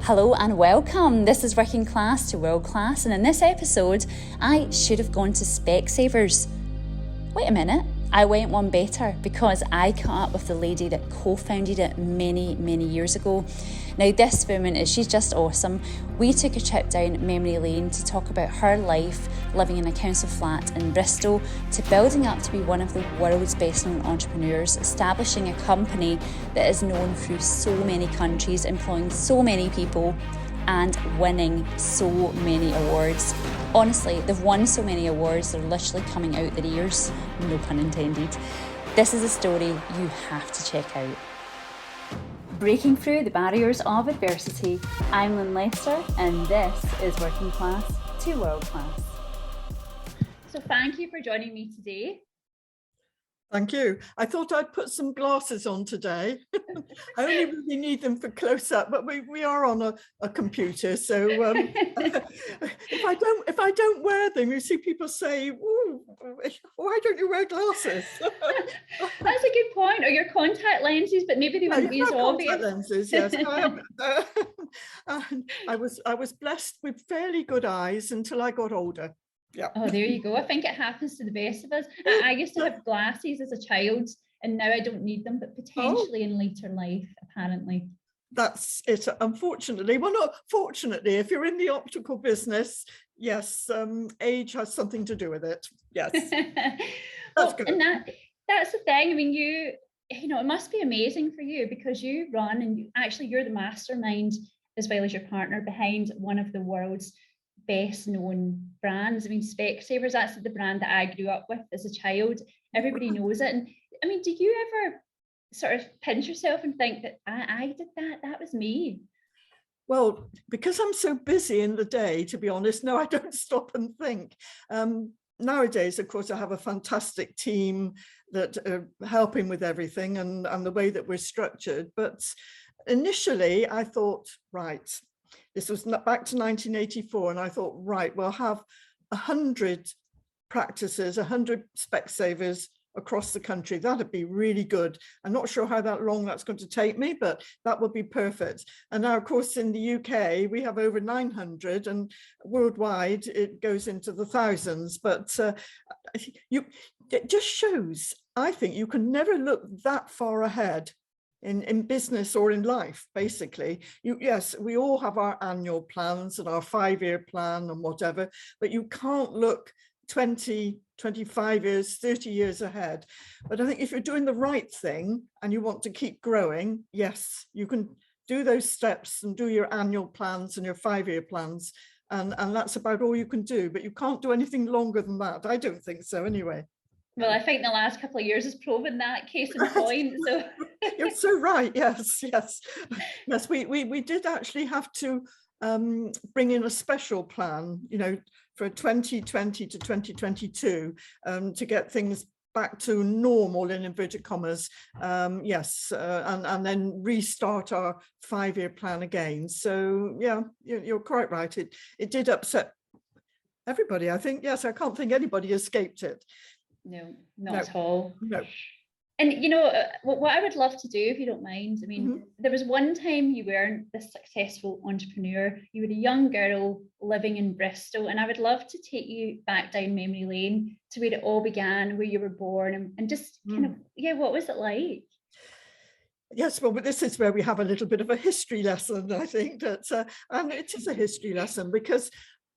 Hello and welcome. This is Working Class to World Class, and in this episode, I should have gone to Specsavers. Wait a minute, I went one better because I caught up with the lady that co-founded it many years ago. Now this woman, she's just awesome. We took a trip down memory lane to talk about her life living in a council flat in Bristol to building up to be one of the world's best known entrepreneurs, establishing a company that is known through so many countries, employing so many people and winning so many awards. Honestly, they've won so many awards, they're literally coming out their ears, no pun intended. This is a story you have to check out. Breaking through the barriers of adversity, I'm Lynn Lester, and this is Working Class to World Class. So thank you for joining me today. Thank you. I thought I'd put some glasses on today. I only really need them for close-up, but we are on a computer, so if I don't wear them, you see people say, "Ooh, why don't you wear glasses?" That's a good point. Or your contact lenses, but maybe they wouldn't be as obvious. Contact lenses, yes. I was blessed with fairly good eyes until I got older. Yeah. Oh, there you go. I think it happens to the best of us. I used to have glasses as a child, and now I don't need them, but potentially in later life, apparently. That's it, unfortunately. Well, not fortunately, if you're in the optical business, yes, age has something to do with it. Yes. That's good. And that's the thing. I mean, you know, it must be amazing for you because you run and you're the mastermind as well as your partner behind one of the world's best known brands. I mean, Specsavers, that's the brand that I grew up with as a child. Everybody knows it. And I mean, do you ever sort of pinch yourself and think that I did that was me? Well, because I'm so busy in the day, to be honest, no, I don't stop and think. Nowadays, of course, I have a fantastic team that are helping with everything and the way that we're structured. But initially I thought, right, this was back to 1984, and I thought, right, we'll have 100 practices, 100 Specsavers across the country. That'd be really good. I'm not sure how long that's going to take me, but that would be perfect. And now, of course, in the UK, we have over 900, and worldwide, it goes into the thousands. But it just shows, I think, you can never look that far ahead in business or in life, basically. Yes, we all have our annual plans and our 5-year plan and whatever, but you can't look 20, 25 years, 30 years ahead. But I think if you're doing the right thing and you want to keep growing, yes, you can do those steps and do your annual plans and your 5-year plans. And that's about all you can do, but you can't do anything longer than that. I don't think so anyway. Well, I think the last couple of years has proven that case in point. So you're so right. Yes. We did actually have to bring in a special plan, you know, for 2020 to 2022 to get things back to normal in inverted commas. Yes, and then restart our 5-year plan again. So yeah, you're quite right. It did upset everybody, I think. Yes, I can't think anybody escaped it. No, not at all. No. And you know, what I would love to do, if you don't mind, I mean, there was one time you weren't this successful entrepreneur. You were a young girl living in Bristol, and I would love to take you back down memory lane to where it all began, where you were born, and just kind of, what was it like? Yes, well, but this is where we have a little bit of a history lesson, I think, that, and it is a history lesson because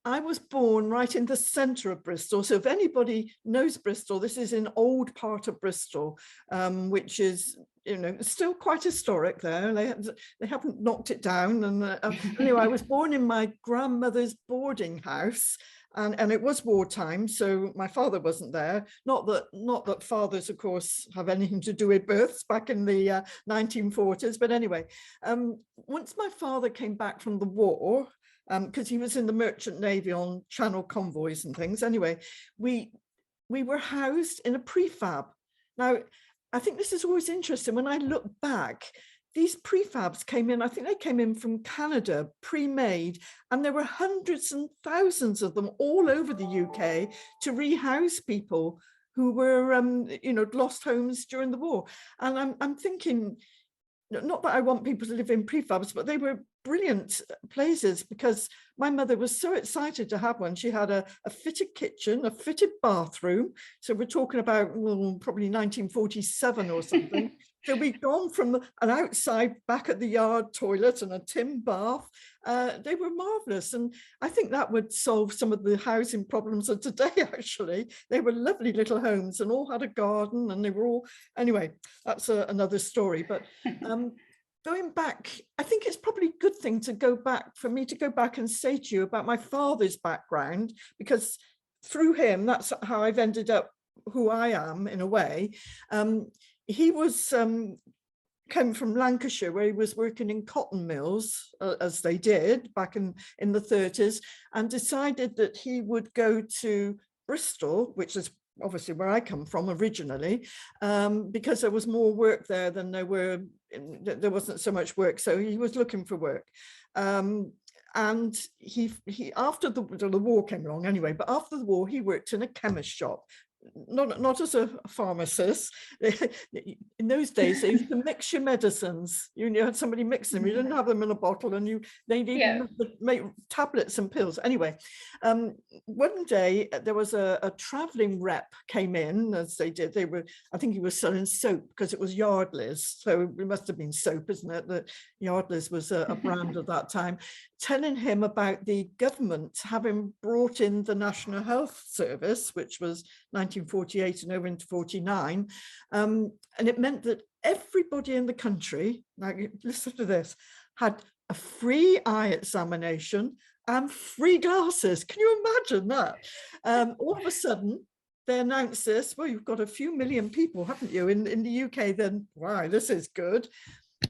I was born right in the centre of Bristol. So if anybody knows Bristol, this is an old part of Bristol, which is, you know, still quite historic there. They haven't knocked it down. And anyway, I was born in my grandmother's boarding house. And it was wartime, so my father wasn't there. Not that fathers, of course, have anything to do with births back in the 1940s. But anyway, once my father came back from the war, because he was in the Merchant Navy on Channel convoys and things. Anyway, we were housed in a prefab. Now, I think this is always interesting. When I look back, these prefabs came in, I think they came in from Canada, pre-made, and there were hundreds and thousands of them all over the UK to rehouse people who were, you know, lost homes during the war. And I'm thinking, not that I want people to live in prefabs, but they were brilliant places because my mother was so excited to have one. She had a fitted kitchen, a fitted bathroom. So we're talking about probably 1947 or something. So we'd gone from an outside back at the yard toilet and a tin bath. They were marvelous. And I think that would solve some of the housing problems of today, actually. They were lovely little homes and all had a garden, and they were all, anyway, that's another story. But going back, I think it's probably a good thing to go back, for me to go back and say to you about my father's background, because through him, that's how I've ended up who I am in a way. He was came from Lancashire, where he was working in cotton mills, as they did back in the 30s, and decided that he would go to Bristol, which is obviously where I come from originally, because there was more work there than there wasn't so much work. So he was looking for work. And he after the war came along anyway, but after the war, he worked in a chemist shop. Not as a pharmacist. In those days, they used to mix your medicines. You had somebody mix them. You didn't have them in a bottle, and they needed to make tablets and pills. Anyway, one day there was a traveling rep came in, as they did. I think he was selling soap because it was Yardley's. So it must have been soap, isn't it? That Yardley's was a brand at that time, telling him about the government having brought in the National Health Service, which was 1948 and over into 49. And it meant that everybody in the country, now listen to this, had a free eye examination and free glasses. Can you imagine that? All of a sudden, they announced this, well, you've got a few million people, haven't you, in the UK, then, wow, this is good.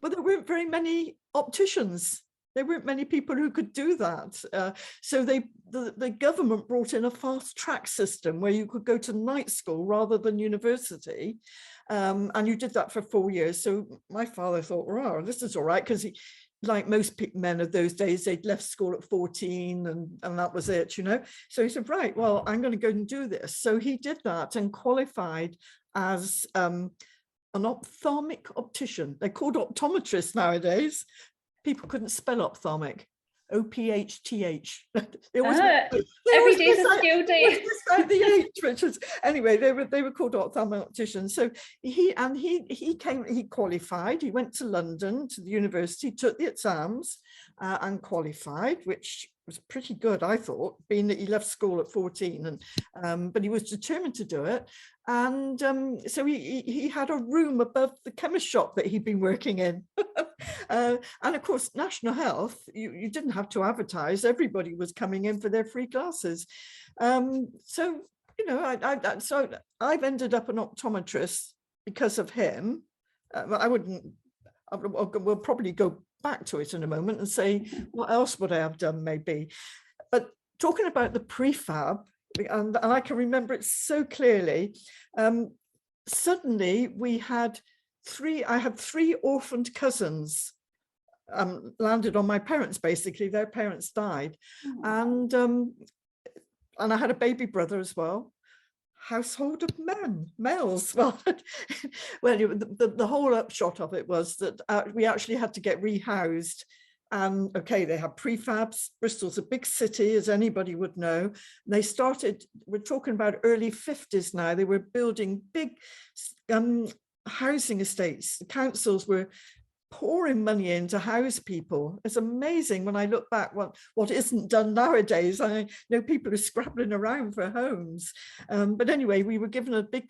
But there weren't very many opticians. There weren't many people who could do that. So the government brought in a fast track system where you could go to night school rather than university. And you did that for 4 years. So my father thought, wow, this is all right, because he, like most men of those days, they'd left school at 14 and that was it, So he said, right, well, I'm going to go and do this. So he did that and qualified as an ophthalmic optician. They're called optometrists nowadays. People couldn't spell ophthalmic. O-P-H-T-H. Every day's a skill day. The H, which was, anyway, they were called ophthalmic opticians. So he qualified. He went to London to the university, took the exams and qualified, which was pretty good, I thought, being that he left school at 14, but he was determined to do it. And so he had a room above the chemist shop that he'd been working in. And of course, National Health, you didn't have to advertise. Everybody was coming in for their free classes. So, so I've ended up an optometrist because of him. We'll probably go back to it in a moment and say, what else would I have done maybe? But talking about the prefab, and I can remember it so clearly, suddenly I had three orphaned cousins landed on my parents, basically. Their parents died. And I had a baby brother as well. Household of males. Well, the whole upshot of it was that we actually had to get rehoused. And okay, they had prefabs. Bristol's a big city, as anybody would know. They started, we're talking about early 50s now, they were building big housing estates. The councils were pouring money in to house people. It's amazing when I look back what isn't done nowadays. I know people are scrabbling around for homes. But anyway, we were given a big,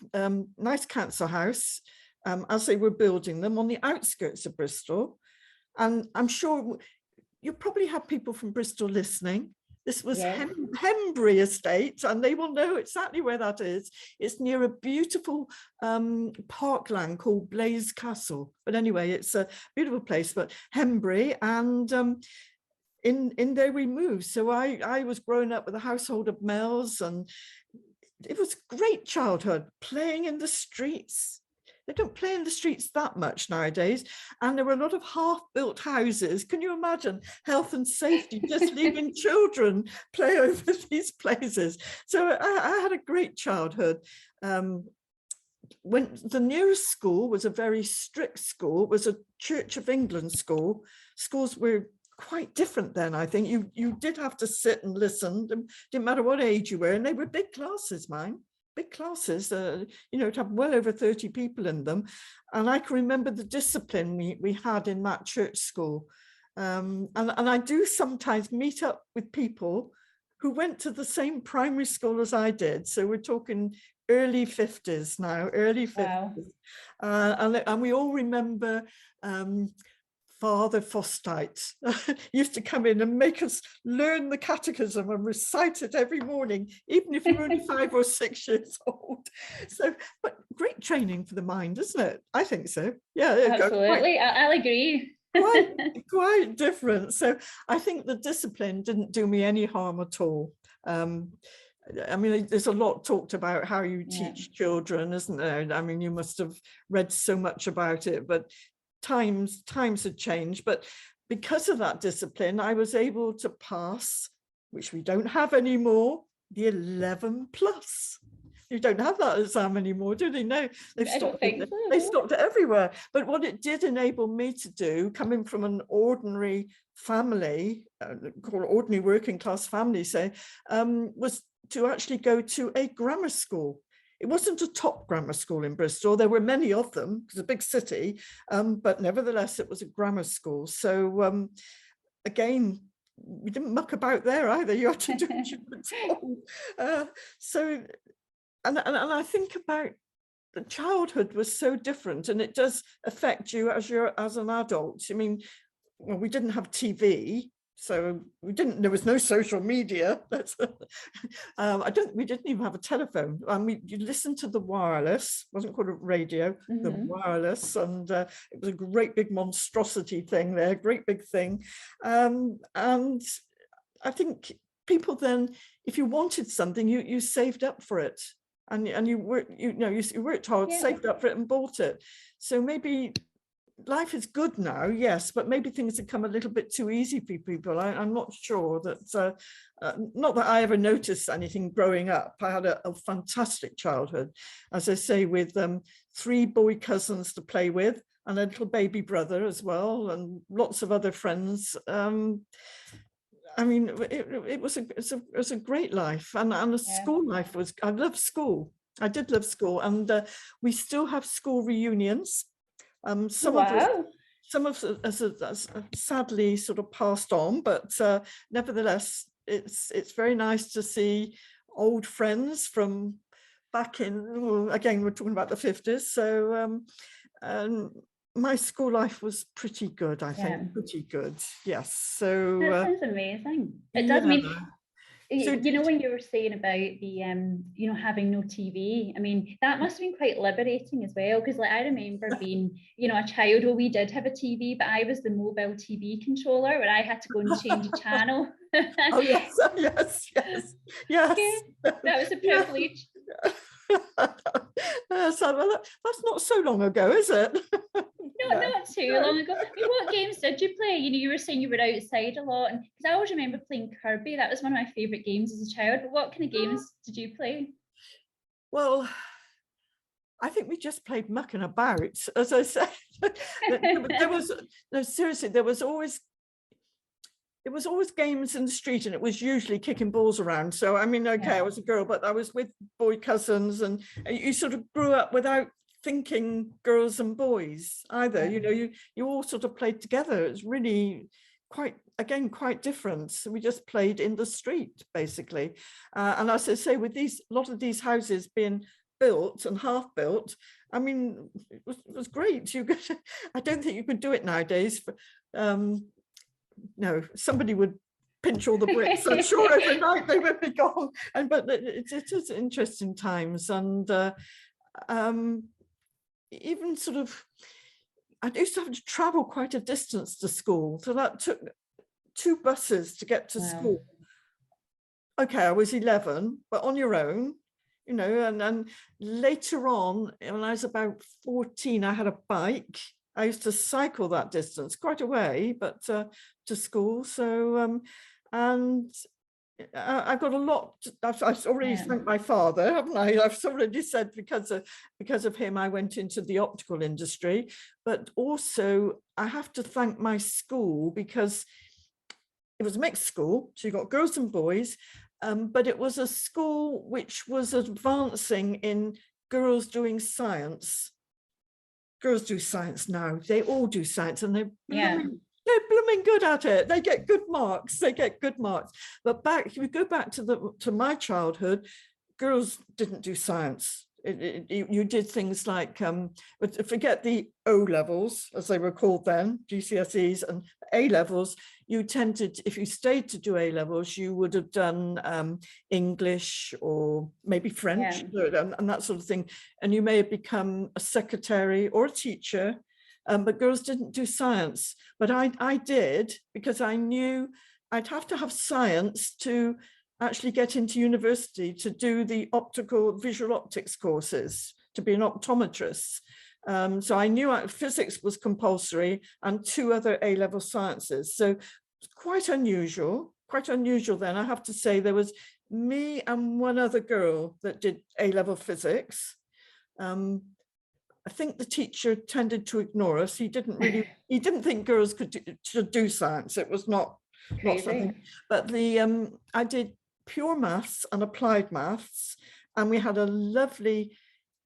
nice council house as they were building them on the outskirts of Bristol. And I'm sure you probably have people from Bristol listening. This was Hembury Estate, and they will know exactly where that is. It's near a beautiful parkland called Blaise Castle. But anyway, it's a beautiful place, but Hembury, and in there we moved. So I was growing up with a household of males, and it was great childhood, playing in the streets. They don't play in the streets that much nowadays. And there were a lot of half-built houses. Can you imagine health and safety, just leaving children play over these places? So I had a great childhood. when the nearest school was a very strict school, it was a Church of England school. Schools were quite different then, I think. You did have to sit and listen. Didn't matter what age you were, and they were big classes, mine. Big classes, to have well over 30 people in them. And I can remember the discipline we had in that church school. And I do sometimes meet up with people who went to the same primary school as I did. So we're talking early 50s now, early 50s. Wow. And we all remember Father Fostite used to come in and make us learn the catechism and recite it every morning, even if you were only 5 or 6 years old. So, but great training for the mind, isn't it? I think so. Yeah, absolutely. I'll agree. quite different. So I think the discipline didn't do me any harm at all. I mean, there's a lot talked about how you teach children, isn't there? I mean, you must have read so much about it, but times had changed. But because of that discipline, I was able to pass, which we don't have anymore, the 11 plus. You don't have that exam anymore, do they? No, they've stopped it. They stopped it everywhere. But what it did enable me to do, coming from an ordinary family, called ordinary working class family, say, was to actually go to a grammar school. It wasn't a top grammar school in Bristol. There were many of them, because it's a big city, but nevertheless, it was a grammar school. So again, we didn't muck about there either. You had to do what you were told. And I think about the childhood was so different, and it does affect you as an adult. I mean, well, we didn't have TV, so there was no social media. We didn't even have a telephone. You listened to the wireless, wasn't called a radio, the wireless, and it was a great big monstrosity thing there, great big thing. And I think people then, if you wanted something, you saved up for it. And you worked hard, saved up for it and bought it. So maybe life is good now, yes, but maybe things have come a little bit too easy for people. I'm not sure that, not that I ever noticed anything growing up. I had a fantastic childhood, as I say, with 3 boy cousins to play with and a little baby brother as well, and lots of other friends. I mean, it was a great life, and the school life was. I loved school. I did love school, and we still have school reunions. Some of us sadly sort of passed on, but nevertheless, it's very nice to see old friends from back in. Again, we're talking about the 50s, so. My school life was pretty good, I think, pretty good. Yes. So that sounds amazing. It does mean, so, when you were saying about the, having no TV, I mean, that must have been quite liberating as well. Because I remember being, a child, well, we did have a TV, but I was the mobile TV controller where I had to go and change a channel. Oh, yes. That was a privilege. So that's not so long ago, is it? No, not too long ago. I mean, what games did you play? You were saying you were outside a lot, and because I always remember playing Kirby. That was one of my favorite games as a child. But what kind of games did you play? Well, I think we just played mucking about, as I said. There was always games in the street, and it was usually kicking balls around. So I mean, I was a girl, but I was with boy cousins, and you sort of grew up without thinking girls and boys either. You all sort of played together. It's really quite different. So we just played in the street basically, and as I say, with a lot of these houses being built and half built, I mean, it was great. I don't think you could do it nowadays. No, somebody would pinch all the bricks. I'm sure overnight they would be gone. But it is interesting times, and even sort of, I used to have to travel quite a distance to school, so that took 2 buses to get to school. Okay, I was 11, but on your own, and later on, when I was about 14, I had a bike. I used to cycle that distance, quite a way, but to school. So, and I've got a lot. I've already thanked my father, haven't I? I've already said because of him, I went into the optical industry. But also, I have to thank my school, because it was a mixed school. So you got girls and boys, but it was a school which was advancing in girls doing science. Girls do science now. They all do science, and they're blooming good at it. They get good marks. But if we go back to my childhood, girls didn't do science. You did things like, but forget the O levels, as they were called then, GCSEs and A levels. You tended, if you stayed to do A levels, you would have done English or maybe French and that sort of thing. And you may have become a secretary or a teacher, but girls didn't do science. But I did, because I knew I'd have to have science to actually get into university to do the visual optics courses, to be an optometrist. So I knew physics was compulsory and 2 other A-level sciences. So it's quite unusual then. I have to say, there was me and 1 other girl that did A-level physics. I think the teacher tended to ignore us. He didn't think girls should do science. It was not something. But I did pure maths and applied maths, and we had a lovely,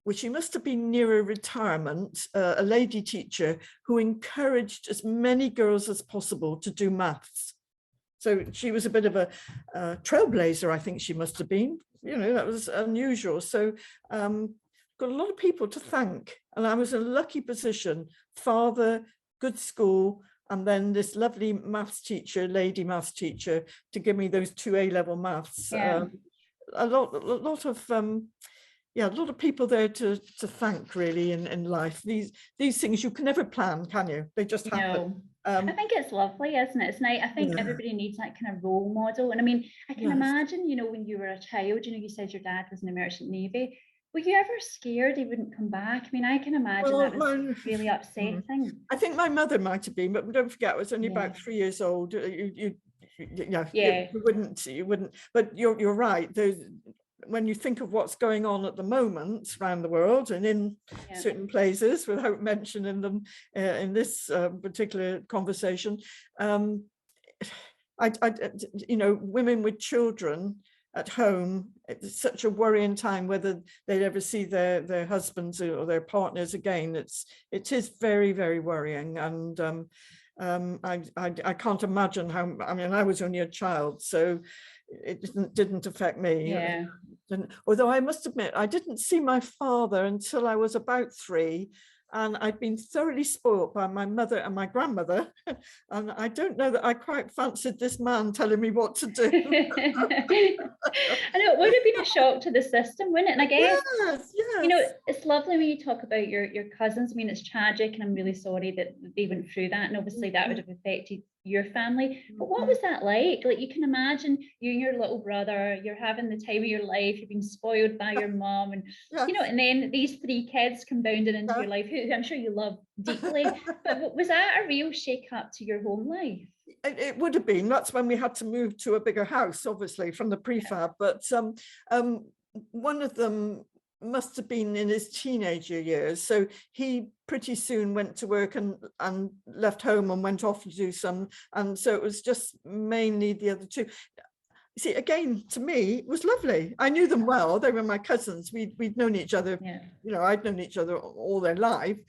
which she must have been nearer retirement, a lady teacher who encouraged as many girls as possible to do maths. So she was a bit of a trailblazer, I think she must have been. That was unusual. So got a lot of people to thank, and I was in a lucky position. Father, good school, and then this lovely maths teacher, lady maths teacher, to give me those 2 A-level maths. A lot of people there to thank, really, in life. These things you can never plan, can you? They just happen. I think it's lovely, isn't it? It's nice. I think everybody needs that kind of role model. And I mean, I can imagine, when you were a child, you said your dad was in the Merchant Navy. Were you ever scared he wouldn't come back? I mean, I can imagine that was really upsetting. I think my mother might have been, but don't forget, I was only about 3 years old. You wouldn't. But you're right. When you think of what's going on at the moment around the world and in certain places, without mentioning them in this particular conversation, women with children at home, it's such a worrying time whether they'd ever see their husbands or their partners again. It is very, very worrying, and I can't imagine how. I mean, I was only a child, so it didn't affect me. Although I must admit, I didn't see my father until I was about 3. And I'd been thoroughly spoilt by my mother and my grandmother. And I don't know that I quite fancied this man telling me what to do. I know, it would have been a shock to the system, wouldn't it? And I guess, it's lovely when you talk about your cousins. I mean, it's tragic, and I'm really sorry that they went through that. And obviously that would have affected your family. But what was that like? Like, you can imagine you and your little brother, you're having the time of your life, you've been spoiled by your mom, and and then these 3 kids come bounding into your life, who I'm sure you love deeply. But was that a real shake up to your home life? It would have been. That's when we had to move to a bigger house, obviously, from the prefab. But one of them must have been in his teenager years, so he pretty soon went to work and left home and went off to do some, and so it was just mainly the other 2. See, again, to me, it was lovely. I knew them well. They were my cousins. We'd known each other. I'd known each other all their life,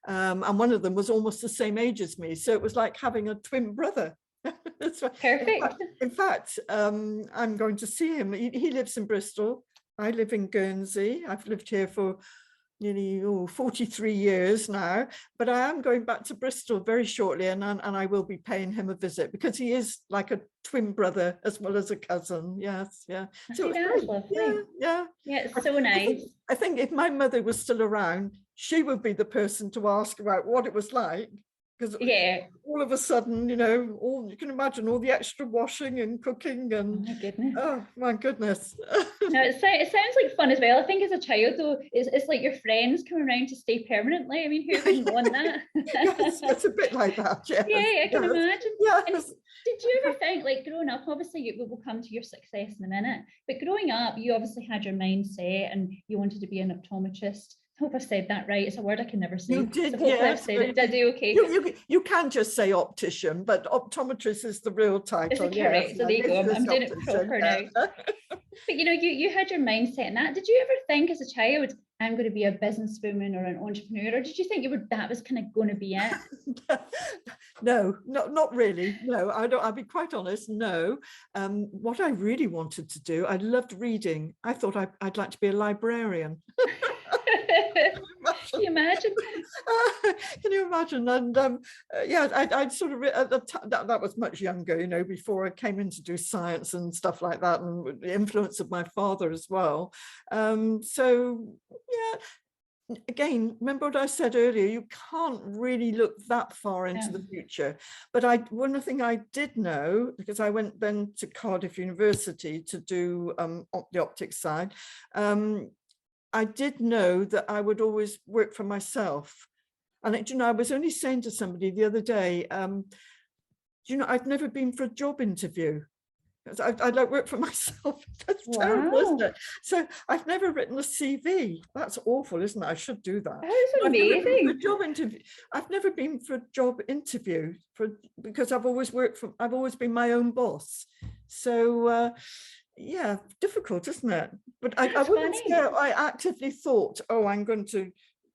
and one of them was almost the same age as me, so it was like having a twin brother. That's right. Perfect. In fact, I'm going to see him. He lives in Bristol. I live in Guernsey. I've lived here for nearly 43 years now, but I am going back to Bristol very shortly, and I will be paying him a visit, because he is like a twin brother as well as a cousin. Yes, yeah. So that's lovely. Yeah, it's so nice. I think if my mother was still around, she would be the person to ask about what it was like. Because all of a sudden, you can imagine all the extra washing and cooking and my goodness. No, it sounds like fun as well. I think as a child, though, it's like your friends come around to stay permanently. I mean, who wouldn't want that? Yes, it's a bit like that. Yes, I can imagine. Yes. Did you ever think, like growing up, obviously we'll come to your success in a minute, but growing up, you obviously had your mindset and you wanted to be an optometrist. I hope I've said that right. It's a word I can never say. You did, so hopefully yes. I've said it. Did I do okay? You can just say optician, but optometrist is the real title. Is it correct? Yes, so there you go. I'm doing it proper now. But you had your mindset in that. Did you ever think as a child, I'm going to be a businesswoman or an entrepreneur, or did you think that was kind of going to be it? No, not really. No, I'll be quite honest. No. What I really wanted to do, I loved reading. I thought I'd like to be a librarian. Can you imagine? Can you imagine? And I'd sort of at the time that was much younger, before I came in to do science and stuff like that, and the influence of my father as well. So yeah, again, remember what I said earlier, you can't really look that far into the future. But one thing I did know, because I went then to Cardiff University to do the optics side, I did know that I would always work for myself. And I was only saying to somebody the other day, I've never been for a job interview. I'd like work for myself. That's terrible, isn't it? So I've never written a CV. That's awful, isn't it? I should do that. That's amazing. Job interview. I've never been for a job interview because I've always been my own boss. So yeah, difficult, isn't it? But I wouldn't say I actively thought, oh, I'm going to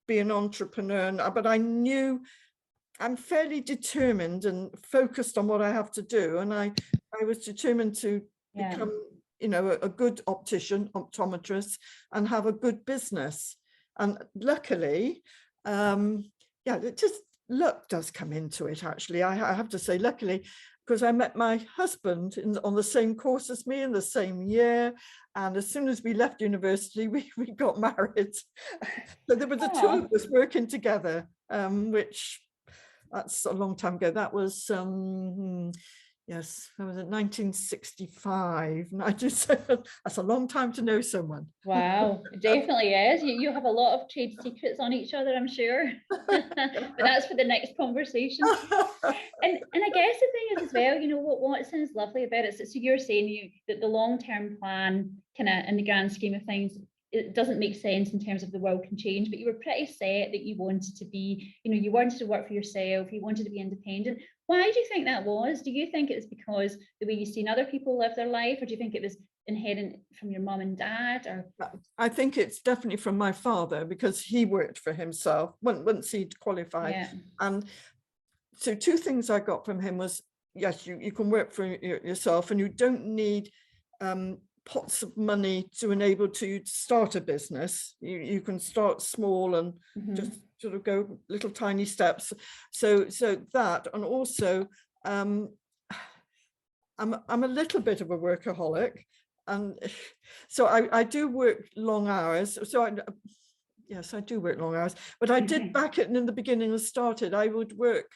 be an entrepreneur, but I knew I'm fairly determined and focused on what I have to do. And I was determined to become, a good optometrist and have a good business. And luckily, luck does come into it, actually. I have to say, luckily, because I met my husband on the same course as me in the same year. And as soon as we left university, we got married. So there were the two of us working together, which that's a long time ago. That was, yes, that was in 1965, 97. That's a long time to know someone. Wow, it definitely is. You have a lot of trade secrets on each other, I'm sure. But that's for the next conversation. And I guess the thing is as well, what sounds lovely about it. So you're saying that the long-term plan, kind of in the grand scheme of things, it doesn't make sense in terms of the world can change, but you were pretty set that you wanted to be, you wanted to work for yourself, you wanted to be independent. Why do you think that was? Do you think it was because the way you've seen other people live their life, or do you think it was inherent from your mum and dad? Or I think it's definitely from my father, because he worked for himself once he'd qualified. Yeah. And so two things I got from him was, yes, you can work for yourself and you don't need pots of money to enable to start a business. You can start small and just sort of go little tiny steps. So that, and also I'm a little bit of a workaholic, and so I do work long hours. So yes, I do work long hours, but I did back it in the beginning and started. I would work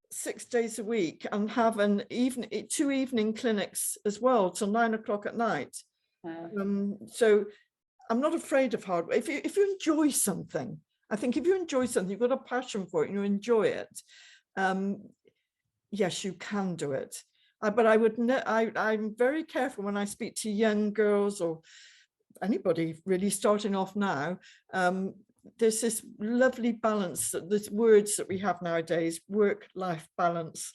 6 days a week and have two evening clinics as well till 9 o'clock at night. Wow. So I'm not afraid of hard work. If you enjoy something, I think if you enjoy something, you've got a passion for it and you enjoy it, yes, you can do it. But I'm very careful when I speak to young girls or anybody really starting off now. There's this lovely balance, there's words that we have nowadays, work-life balance.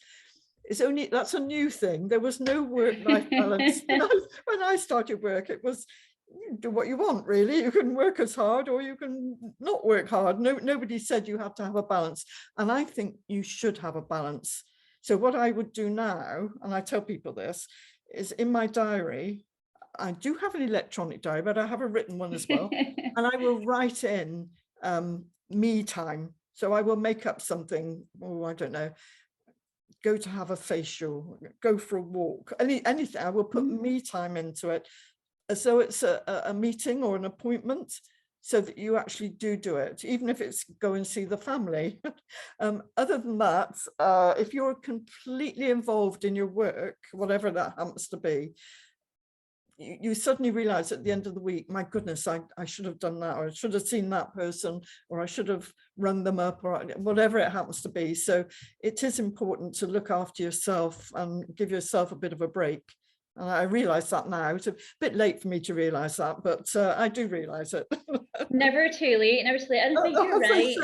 That's a new thing. There was no work-life balance. When I started work, it was, you do what you want, really. You can work as hard or you can not work hard. Nobody said you had to have a balance. And I think you should have a balance. So what I would do now, and I tell people this, is in my diary, I do have an electronic diary, but I have a written one as well. And I will write in me time. So I will make up something, I don't know, go to have a facial, go for a walk, anything. I will put me time into it as though it's a meeting or an appointment, so that you actually do it, even if it's go and see the family. Other than that, if you're completely involved in your work, whatever that happens to be, you suddenly realize at the end of the week, my goodness, I should have done that, or I should have seen that person, or I should have rung them up, or whatever it happens to be. So it is important to look after yourself and give yourself a bit of a break. And I realize that now. It's a bit late for me to realize that, but I do realize it. Never too late, never too late. I think you're right.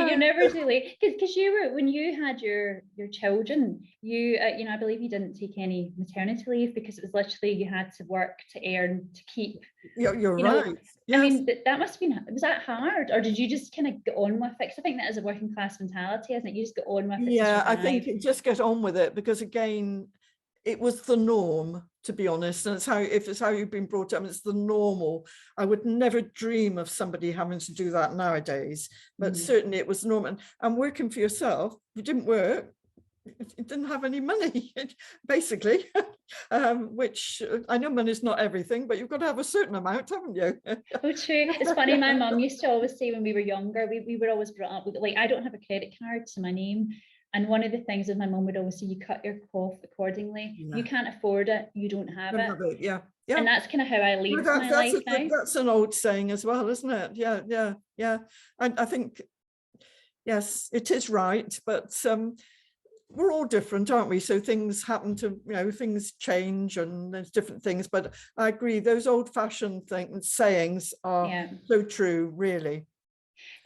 You're never too late, because you were, when you had your children, you I believe you didn't take any maternity leave, because it was literally you had to work to earn to keep. You're right. Yes. I mean, that must have been, was that hard, or did you just kind of get on with it? Because I think that is a working class mentality, isn't it? You just get on with it. Yeah, I think you just get on with it, because again, it was the norm, to be honest, and if it's how you've been brought up, it's the normal. I would never dream of somebody having to do that nowadays, but certainly it was normal. And working for yourself, you didn't work, you didn't have any money, basically, which I know money's not everything, but you've got to have a certain amount, haven't you? Oh, true. It's funny, my mum used to always say when we were younger, we were always brought up with, like, I don't have a credit card to my name. And one of the things is my mum would always say, you cut your cloth accordingly. Yeah. You can't afford it, you don't have it. Yeah. And that's kind of how I live my life now. That's an old saying as well, isn't it? Yeah. I think, yes, it is right, but we're all different, aren't we? So things happen to, things change and there's different things. But I agree, those old-fashioned sayings are so true, really.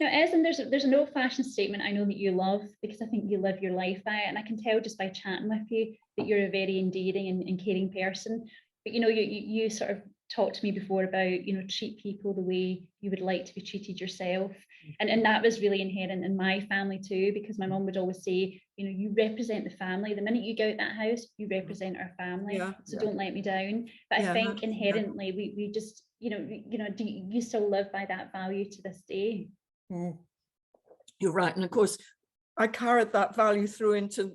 Now, Esin, there's an old-fashioned statement I know that you love, because I think you live your life by it, and I can tell just by chatting with you that you're a very endearing and caring person. But you sort of talked to me before about treat people the way you would like to be treated yourself, and that was really inherent in my family too, because my mum would always say, you represent the family. The minute you go out that house, you represent our family. So don't let me down. But I think inherently we just do you still live by that value to this day? You're right, and of course I carried that value through into,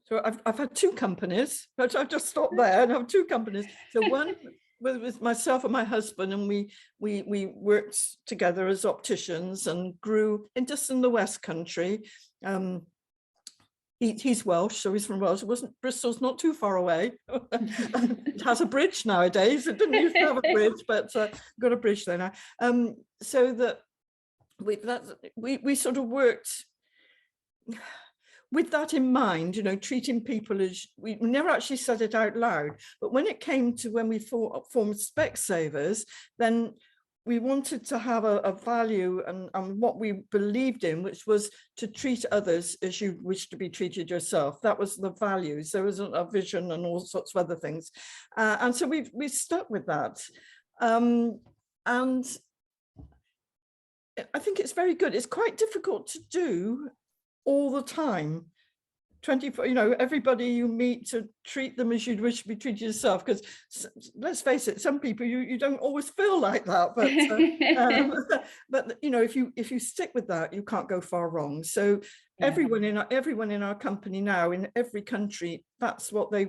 so I've had two companies, but I've just stopped there and have two companies. So one with myself and my husband, and we worked together as opticians and grew in the West Country. He's Welsh, so he's from Wales. Bristol's not too far away. It has a bridge nowadays. It didn't used to have a bridge, but got a bridge there now. So that we sort of worked with that in mind, treating people as, we never actually said it out loud, but when it came to when we formed Specsavers, then we wanted to have a value and what we believed in, which was to treat others as you wish to be treated yourself. That was the values. There was a vision and all sorts of other things. And so we stuck with that. And I think it's very good. It's quite difficult to do all the time. 24, everybody you meet, to treat them as you'd wish to be treated yourself, because let's face it, some people you don't always feel like that, but if you stick with that, you can't go far wrong. So everyone in our company now, in every country, that's what they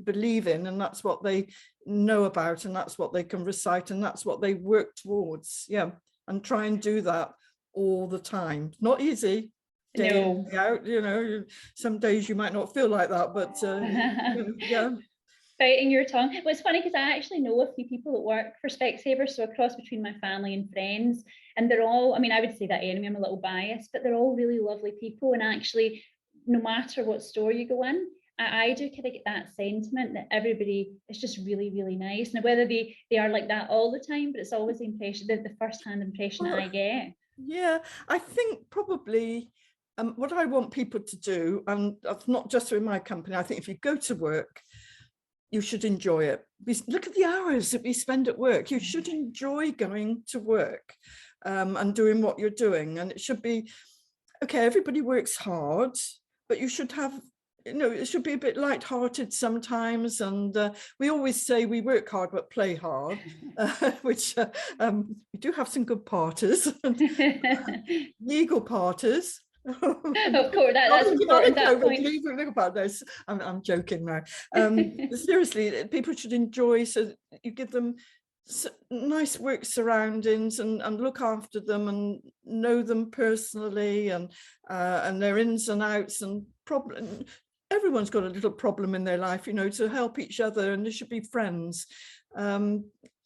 believe in, and that's what they know about, and that's what they can recite, and that's what they work towards, and try and do that all the time. Not easy. No. Out, some days you might not feel like that, but biting your tongue. Well, it's funny because I actually know a few people that work for Specsavers, so a cross between my family and friends, and they're all, I would say that anyway, I'm a little biased, but they're all really lovely people. And actually, no matter what store you go in, I do kind of get that sentiment that everybody is just really, really nice. Now, whether they are like that all the time, but it's always the impression, the first-hand impression that I get. Yeah, I think probably what I want people to do, and that's not just in my company, I think if you go to work, you should enjoy it. Look at the hours that we spend at work. You should enjoy going to work and doing what you're doing. And it should be, okay, everybody works hard, but you should have, it should be a bit light-hearted sometimes. And we always say we work hard, but play hard, which we do have some good parties, legal parties. Of course, that's important. That point. About this. I'm joking now. Seriously, people should enjoy, so you give them nice work surroundings and look after them and know them personally, and their ins and outs and problems. everyone's got a little problem in their life, you know, to help each other, and they should be friends.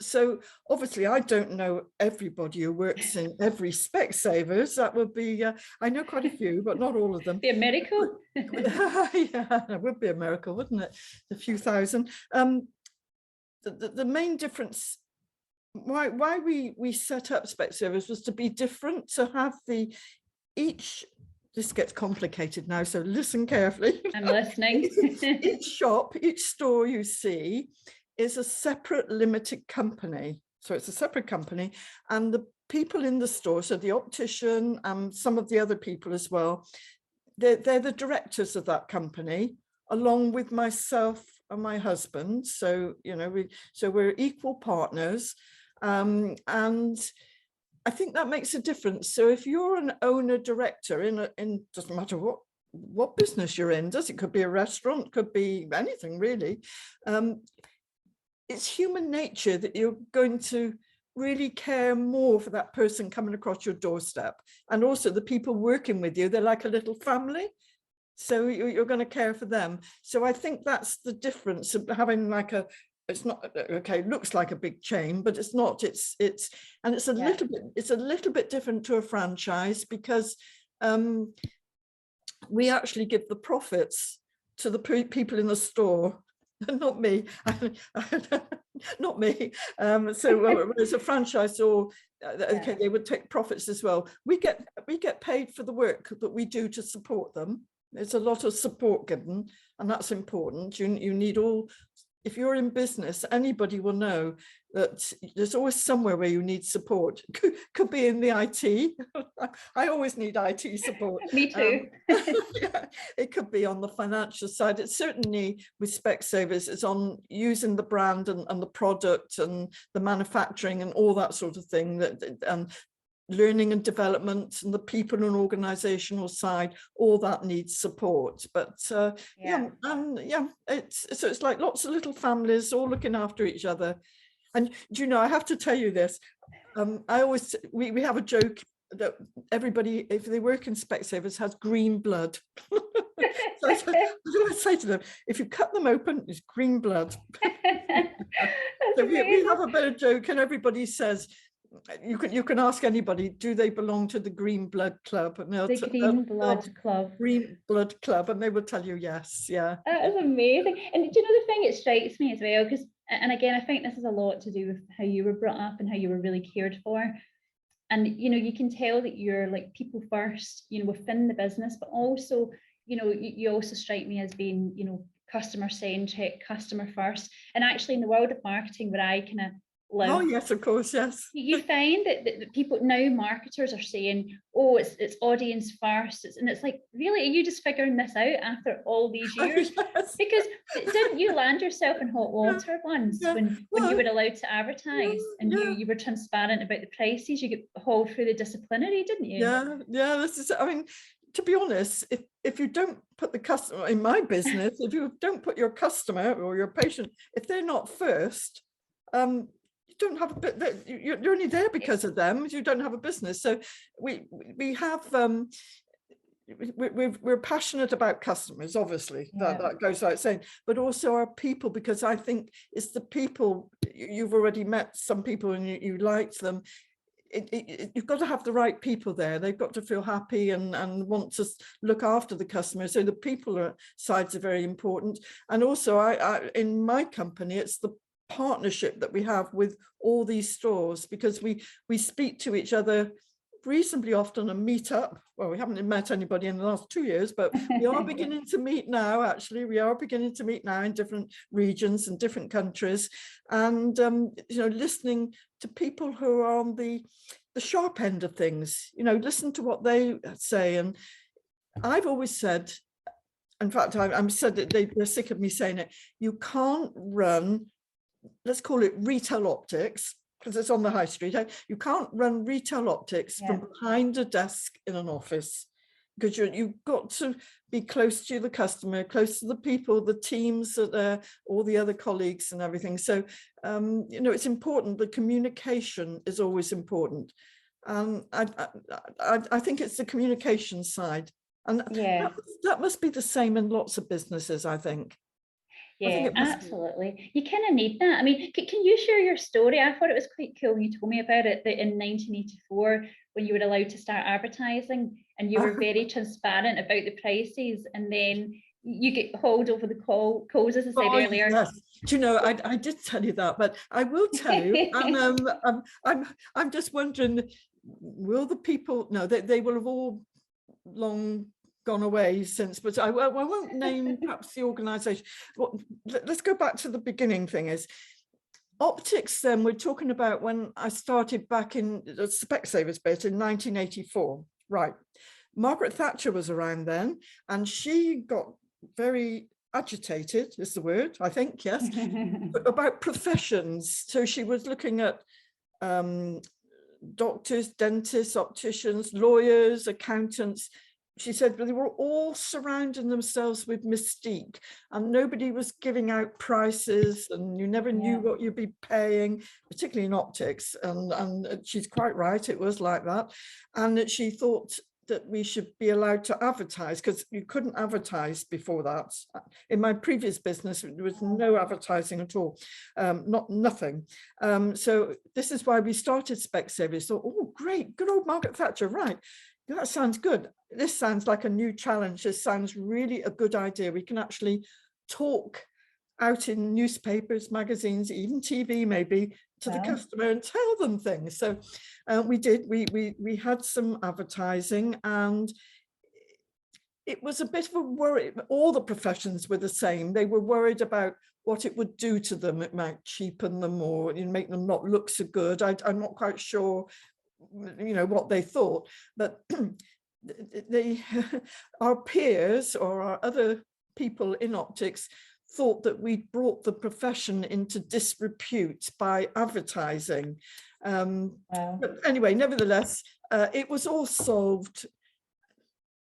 So obviously I don't know everybody who works in every Specsavers. That would be, I know quite a few, but not all of them. Be a miracle. Yeah, it would be a miracle, wouldn't it? A few thousand. The main difference, why we set up Specsavers was to be different, to have each, this gets complicated now, so listen carefully. I'm listening. Each shop, each store you see is a separate limited company. So it's a separate company, and the people in the store, so the optician and some of the other people as well, they're the directors of that company, along with myself and my husband. So, you know, we're equal partners. And I think that makes a difference. So if you're an owner director in doesn't matter what business you're in, it could be a restaurant, could be anything really. It's human nature that you're going to really care more for that person coming across your doorstep, and also the people working with you. They're like a little family, so you're going to care for them. So I think that's the difference of having like a, it's not, okay, it looks like a big chain, but it's not. It's a little bit different to a franchise, because we actually give the profits to the people in the store. Not me, not me. So as a franchise, or okay, they would take profits as well. We get paid for the work that we do to support them. There's a lot of support given, and that's important. You need all. If you're in business, anybody will know that there's always somewhere where you need support. Could be in the IT. I always need IT support. Me too. Yeah, it could be on the financial side. It's certainly with Specsavers, it's on using the brand and the product and the manufacturing and all that sort of thing, that learning and development and the people and organizational side, all that needs support. But it's like lots of little families all looking after each other. And do you know, I have to tell you this, we have a joke that everybody, if they work in Specsavers, has green blood. So I say to them, if you cut them open, it's green blood. So we have a bit of joke, and everybody says, you can ask anybody, do they belong to the Green Blood Club? And the Green Blood Club. Green Blood Club, and they will tell you yes. Yeah, that is amazing. And do you know the thing, it strikes me as well, because, and again, I think this is a lot to do with how you were brought up and how you were really cared for. And you know, you can tell that you're like people first, you know, within the business, but also, you know, you also strike me as being, you know, customer centric, customer first. And actually, in the world of marketing, where I kind of live. Oh yes, of course, yes. You find that people now, marketers are saying, oh, it's audience first, and it's like, really, are you just figuring this out after all these years? Yes. Because didn't you land yourself in hot water once when you were allowed to advertise and you were transparent about the prices? You get hauled through the disciplinary, didn't you? Yeah, this is, I mean, to be honest, if you don't put the customer in my business, if you don't put your customer or your patient, if they're not first, you don't have a bit, you're only there because of them. You don't have a business. So we have we're passionate about customers, obviously. That goes without saying, but also our people, because I think it's the people. You've already met some people and you liked them. You've got to have the right people there. They've got to feel happy and want to look after the customer. So the people sides are very important. And also I in my company, it's the partnership that we have with all these stores, because we speak to each other reasonably often and meet up. Well, we haven't met anybody in the last 2 years, but we are beginning to meet now. Actually, we are beginning to meet now in different regions and different countries, and you know, listening to people who are on the sharp end of things, you know, listen to what they say. And I've always said, in fact, I'm said that they're sick of me saying it, you can't run, let's call it retail optics, because it's on the high street. You can't run retail optics from behind a desk in an office, because you've got to be close to the customer, close to the people, the teams, all the other colleagues and everything. So, you know, it's important. The communication is always important. I think it's the communication side And Yeah. that must be the same in lots of businesses, I think. Yeah, absolutely. You kind of need that. I mean, can you share your story? I thought it was quite cool when you told me about it, that in 1984, when you were allowed to start advertising and you were very transparent about the prices, and then you get hauled over the coals, as I said earlier. Yes. Do you know, I did tell you that, but I will tell you, and I'm just wondering, will the people, no, they will have all long gone away since, but I won't name perhaps the organization. Well, let's go back to the beginning thing is optics. Then we're talking about when I started back in the Specsavers bit in 1984, right? Margaret Thatcher was around then, and she got very agitated, is the word, I think, yes, about professions. So she was looking at doctors, dentists, opticians, lawyers, accountants. She said they were all surrounding themselves with mystique, and nobody was giving out prices, and you never knew what you'd be paying, particularly in optics. And she's quite right, it was like that. And that she thought that we should be allowed to advertise, because you couldn't advertise before that. In my previous business, there was no advertising at all, nothing. So this is why we started Specsavers. So, oh, great, good old Margaret Thatcher, right? That sounds good. This sounds like a new challenge. This sounds really a good idea. We can actually talk out in newspapers, magazines, even TV maybe, to the customer and tell them things. So we did. We had some advertising, and it was a bit of a worry. All the professions were the same. They were worried about what it would do to them. It might cheapen them or make them not look so good. I'm not quite sure, you know, what they thought, but our peers or our other people in optics thought that we brought the profession into disrepute by advertising. But anyway, nevertheless, it was all solved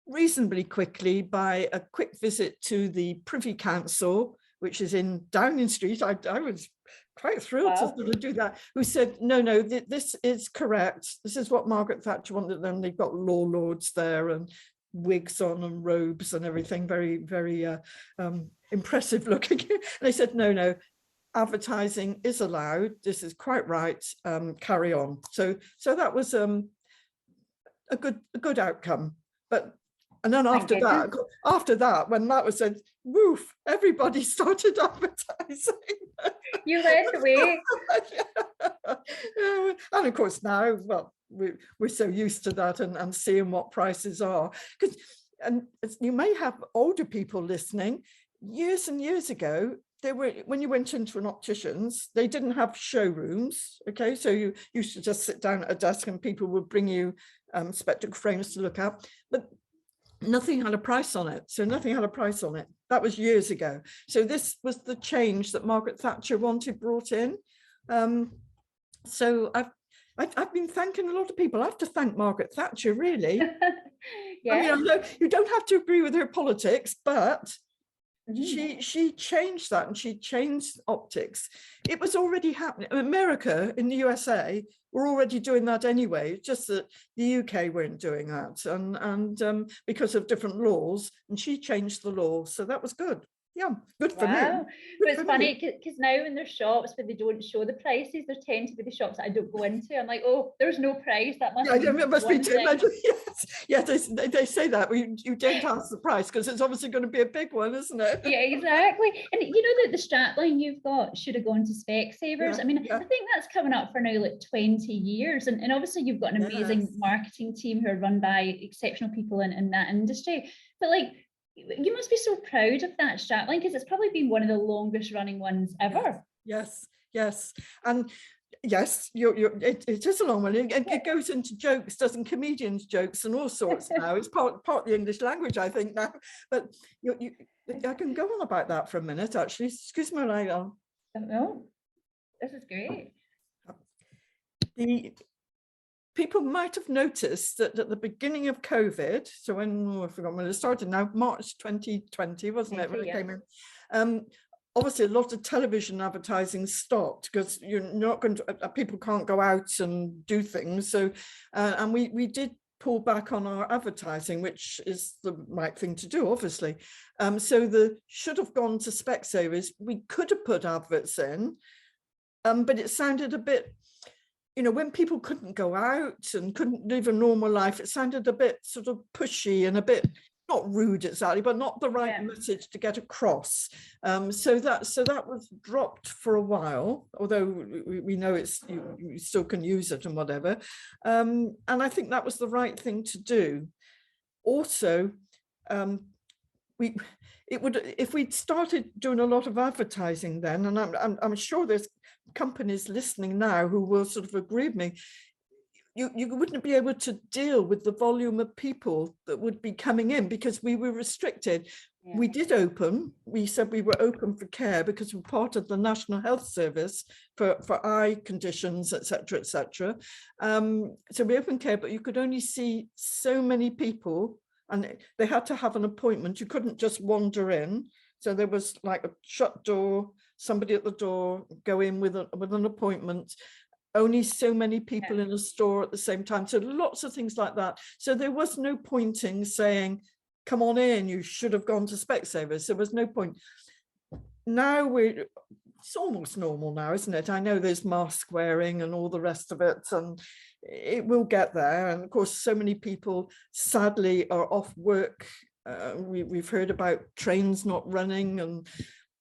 reasonably quickly by a quick visit to the Privy Council, which is in Downing Street. I was quite thrilled to sort of do that, who said, no, this is correct. This is what Margaret Thatcher wanted. Them. They've got law lords there and wigs on and robes and everything, very, very impressive looking. And they said, no, advertising is allowed. This is quite right. Carry on. So that was a good outcome. And then after that, when that was said, woof, everybody started advertising. You led the way. And of course now, well, we're so used to that and seeing what prices are. And you may have older people listening. Years and years ago, when you went into an optician's, they didn't have showrooms. Okay, so you used to just sit down at a desk and people would bring you spectacle frames to look at, but nothing had a price on it. So nothing had a price on it. That was years ago. So this was the change that Margaret Thatcher brought in. So I've been thanking a lot of people. I have to thank Margaret Thatcher, really. I mean, I know you don't have to agree with her politics, but she changed that, and she changed optics. It was already happening. America, in the USA, were already doing that anyway, just that the UK weren't doing that, and because of different laws, and she changed the law, so that was good. Yeah, good for me. But it's funny because now in their shops where they don't show the prices, there tend to be the shops that I don't go into. I'm like, oh, there's no price. That must be it must be too much. Yes, they say that. You don't ask the price because it's obviously going to be a big one, isn't it? Yeah, exactly. And you know that the strapline you've got should have gone to Specsavers. I mean, I think that's coming up for now like 20 years. And obviously you've got an amazing marketing team who are run by exceptional people in that industry. But like, you must be so proud of that strapline because it's probably been one of the longest running ones ever. Yes. And yes, it is a long one. It goes into jokes, doesn't comedians jokes and all sorts now. It's part of the English language, I think, now. But I can go on about that for a minute, actually. Excuse me, I don't know. This is great. People might have noticed that at the beginning of COVID, so I forgot when it started now, March 2020, wasn't it, when it came in? Obviously, a lot of television advertising stopped because you're not going to, people can't go out and do things. So, and we did pull back on our advertising, which is the right thing to do, obviously. So the should have gone to Specsavers. We could have put adverts in, but it sounded a bit, you know, when people couldn't go out and couldn't live a normal life, it sounded a bit sort of pushy and a bit, not rude exactly, but not the right message to get across. So that was dropped for a while, although we know it's you still can use it and whatever. And I think that was the right thing to do. Also, it would, if we'd started doing a lot of advertising then, and I'm sure there's companies listening now who will sort of agree with me, you wouldn't be able to deal with the volume of people that would be coming in because we were restricted. Yeah. We did open, we said we were open for care because we're part of the National Health Service for eye conditions, etc., etc. So we opened care, but you could only see so many people and they had to have an appointment. You couldn't just wander in. So there was like a shut door, somebody at the door, go in with an appointment. Only so many people in a store at the same time. So lots of things like that. So there was no pointing saying, come on in, you should have gone to Specsavers. There was no point. Now it's almost normal now, isn't it? I know there's mask wearing and all the rest of it, and it will get there. And of course, so many people sadly are off work. We've heard about trains not running and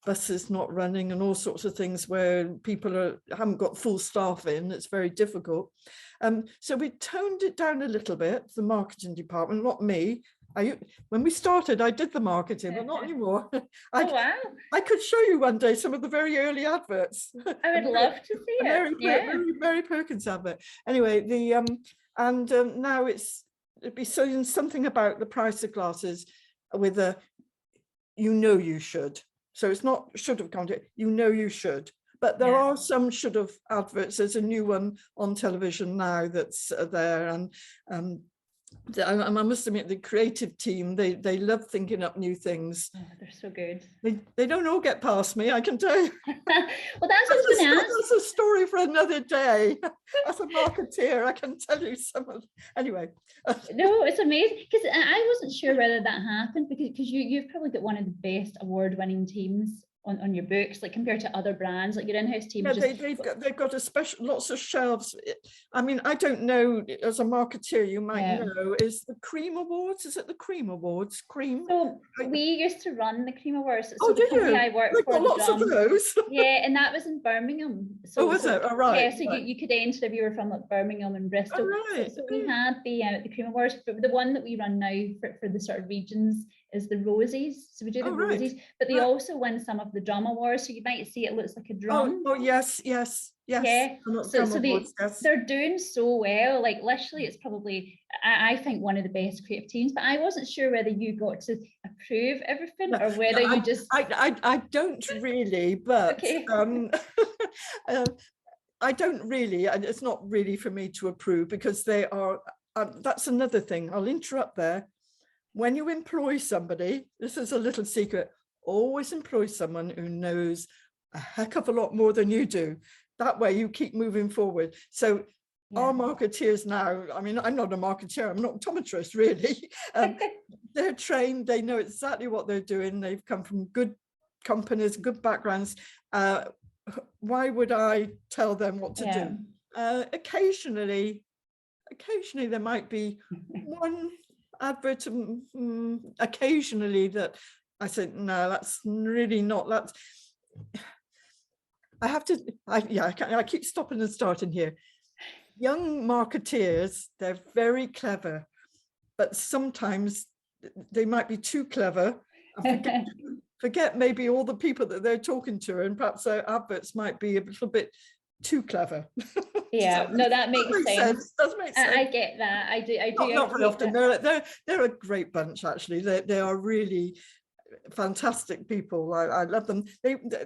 buses not running and all sorts of things where people haven't got full staff in. It's very difficult. So we toned it down a little bit, the marketing department, not me. When we started, I did the marketing, but not anymore. I could show you one day some of the very early adverts. I would love to see it. Mary Perkins advert. Anyway, now it'd be saying something about the price of glasses with a, you know you should. So it's not should have gone to, you know you should. But there are some should have adverts. There's a new one on television now that's there. And I must admit, the creative team, they love thinking up new things. Oh, they're so good. They don't all get past me, I can tell you. Well, that's what I was going to ask. That's a story for another day. As a marketeer, I can tell you some of, anyway. No, it's amazing, because I wasn't sure whether that happened, because you've probably got one of the best award-winning teams on your books, like compared to other brands, like your in-house team. Yeah, they've got a special, lots of shelves. I mean, I don't know, as a marketeer, you might know, is the Cream Awards, is it the Cream Awards? Cream? So we used to run the Cream Awards. So did you? I worked for lots of those. Yeah, and that was in Birmingham. So, was it? All right. Yeah, so right. You could enter if you were from like Birmingham and Bristol. All right. So we had the Cream Awards, but the one that we run now for the sort of regions is the Rosies. So we do the Rosies, but they also win some of the drum awards. So you might see it looks like a drum. Oh yes. Yeah. So they're doing so well. Like literally, it's probably, I think, one of the best creative teams. But I wasn't sure whether you got to approve everything or whether you just. I don't really, but okay. I don't really. It's not really for me to approve because they are. That's another thing. I'll interrupt there. When you employ somebody, this is a little secret, always employ someone who knows a heck of a lot more than you do. That way you keep moving forward. So our marketeers now, I mean, I'm not a marketeer, I'm not an optometrist really. They're trained, they know exactly what they're doing. They've come from good companies, good backgrounds. Why would I tell them what to do? Occasionally there might be one advert occasionally that I said, no, that's really not, that's, I keep stopping and starting here. Young marketeers, they're very clever, but sometimes they might be too clever. Forget maybe all the people that they're talking to, and perhaps their adverts might be a little bit too clever. Yeah, no, that makes sense. Does make sense. I get that. I do. Not very often. They're a great bunch, actually. They are really fantastic people. I love them.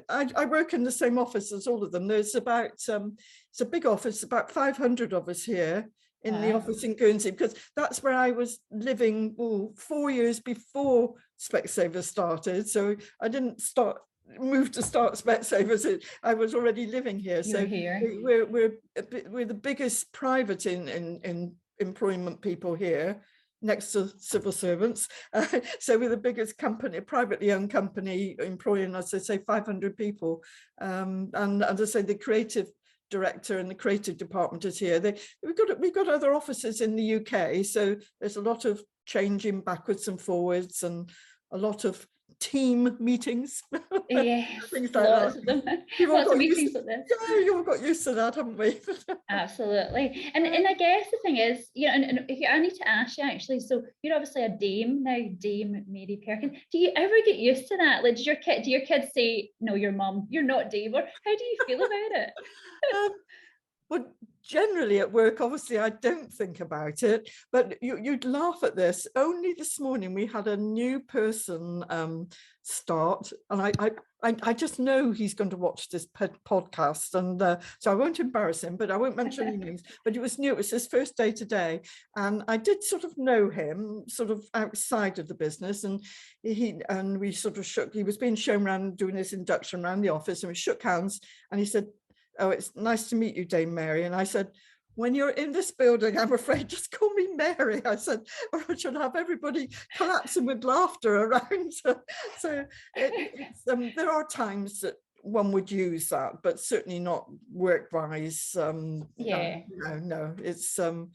I work in the same office as all of them. There's about it's a big office, about 500 of us here in the office in Guernsey, because that's where I was living 4 years before Specsavers started. So I didn't move to start Specsavers. I was already living here. So we're the biggest private in employment people here, next to civil servants. So we're the biggest company, privately owned company, employing, as I say, 500 people. And as I say, the creative director and the creative department is here. We've got other offices in the UK, so there's a lot of changing backwards and forwards, and a lot of team meetings. Yes, things like lots that. of them. You've Lots all of got meetings used like this. yeah, you've all got used to that, haven't we? Absolutely. And I guess the thing is, you know, and I need to ask you actually, so you're obviously a dame now, Dame Mary Perkins. Do you ever get used to that? Like, do your kids say, no, your mum, you're not Dame? Or how do you feel about it? Well, generally at work, obviously, I don't think about it, but you'd laugh at this. Only this morning we had a new person start, and I just know he's going to watch this podcast, and so I won't embarrass him, but I won't mention any names. But it was new; it was his first day today, and I did sort of know him, sort of outside of the business, and we sort of shook. He was being shown around, doing his induction around the office, and we shook hands, and he said, "Oh, it's nice to meet you, Dame Mary." And I said, "When you're in this building, I'm afraid, just call me Mary." I said, or I should have everybody collapsing with laughter around. So there are times that one would use that, but certainly not work-wise. Yeah. No, it's no.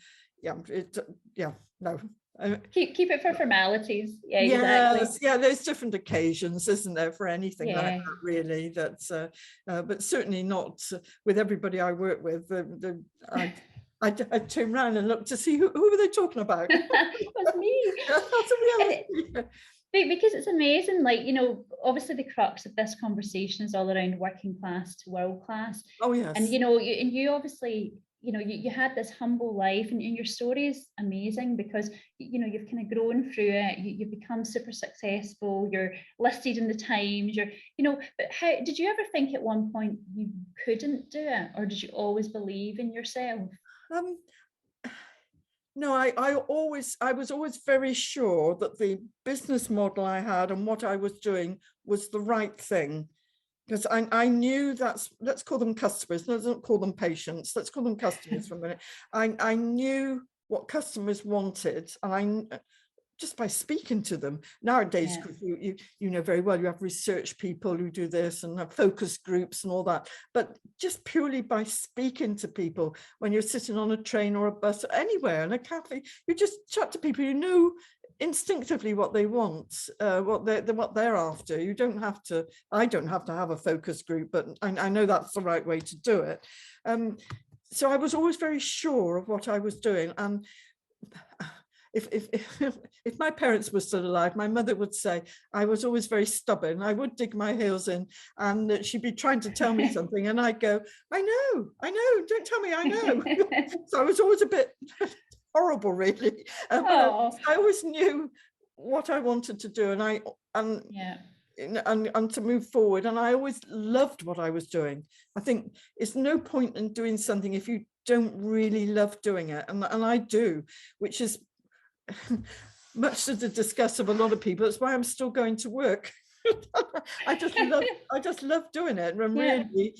Keep it for formalities. Yeah, yes, exactly. yeah, there's different occasions, isn't there, for anything like Yeah. that, really. That's but certainly not with everybody I work with. I turn around and look to see who were they talking about. It was me. That's Because it's amazing, like, you know, obviously the crux of this conversation is all around working class to world class. Oh yes. And you know, you obviously, you know, you had this humble life, and your story is amazing because, you know, you've kind of grown through it. You've become super successful. You're listed in the Times. You're, you know, but how did you ever think at one point you couldn't do it, or did you always believe in yourself? No, I was always very sure that the business model I had and what I was doing was the right thing. Because I knew let's call them customers, let's not call them patients, let's call them customers for a minute. I knew what customers wanted, and just by speaking to them. Nowadays, because you know very well, you have research people who do this and have focus groups and all that, but just purely by speaking to people, when you're sitting on a train or a bus or anywhere in a cafe, you just chat to people, you know instinctively what they want, what they're after. You don't have to, I don't have to have a focus group, but I know that's the right way to do it. So I was always very sure of what I was doing. And if my parents were still alive, my mother would say I was always very stubborn. I would dig my heels in, and she'd be trying to tell me something, and I'd go, I know, don't tell me I know. So I was always a bit horrible, really. But I always knew what I wanted to do, and to move forward. And I always loved what I was doing. I think it's no point in doing something if you don't really love doing it, and I do, which is much to the disgust of a lot of people. That's why I'm still going to work. I just love doing it, and really,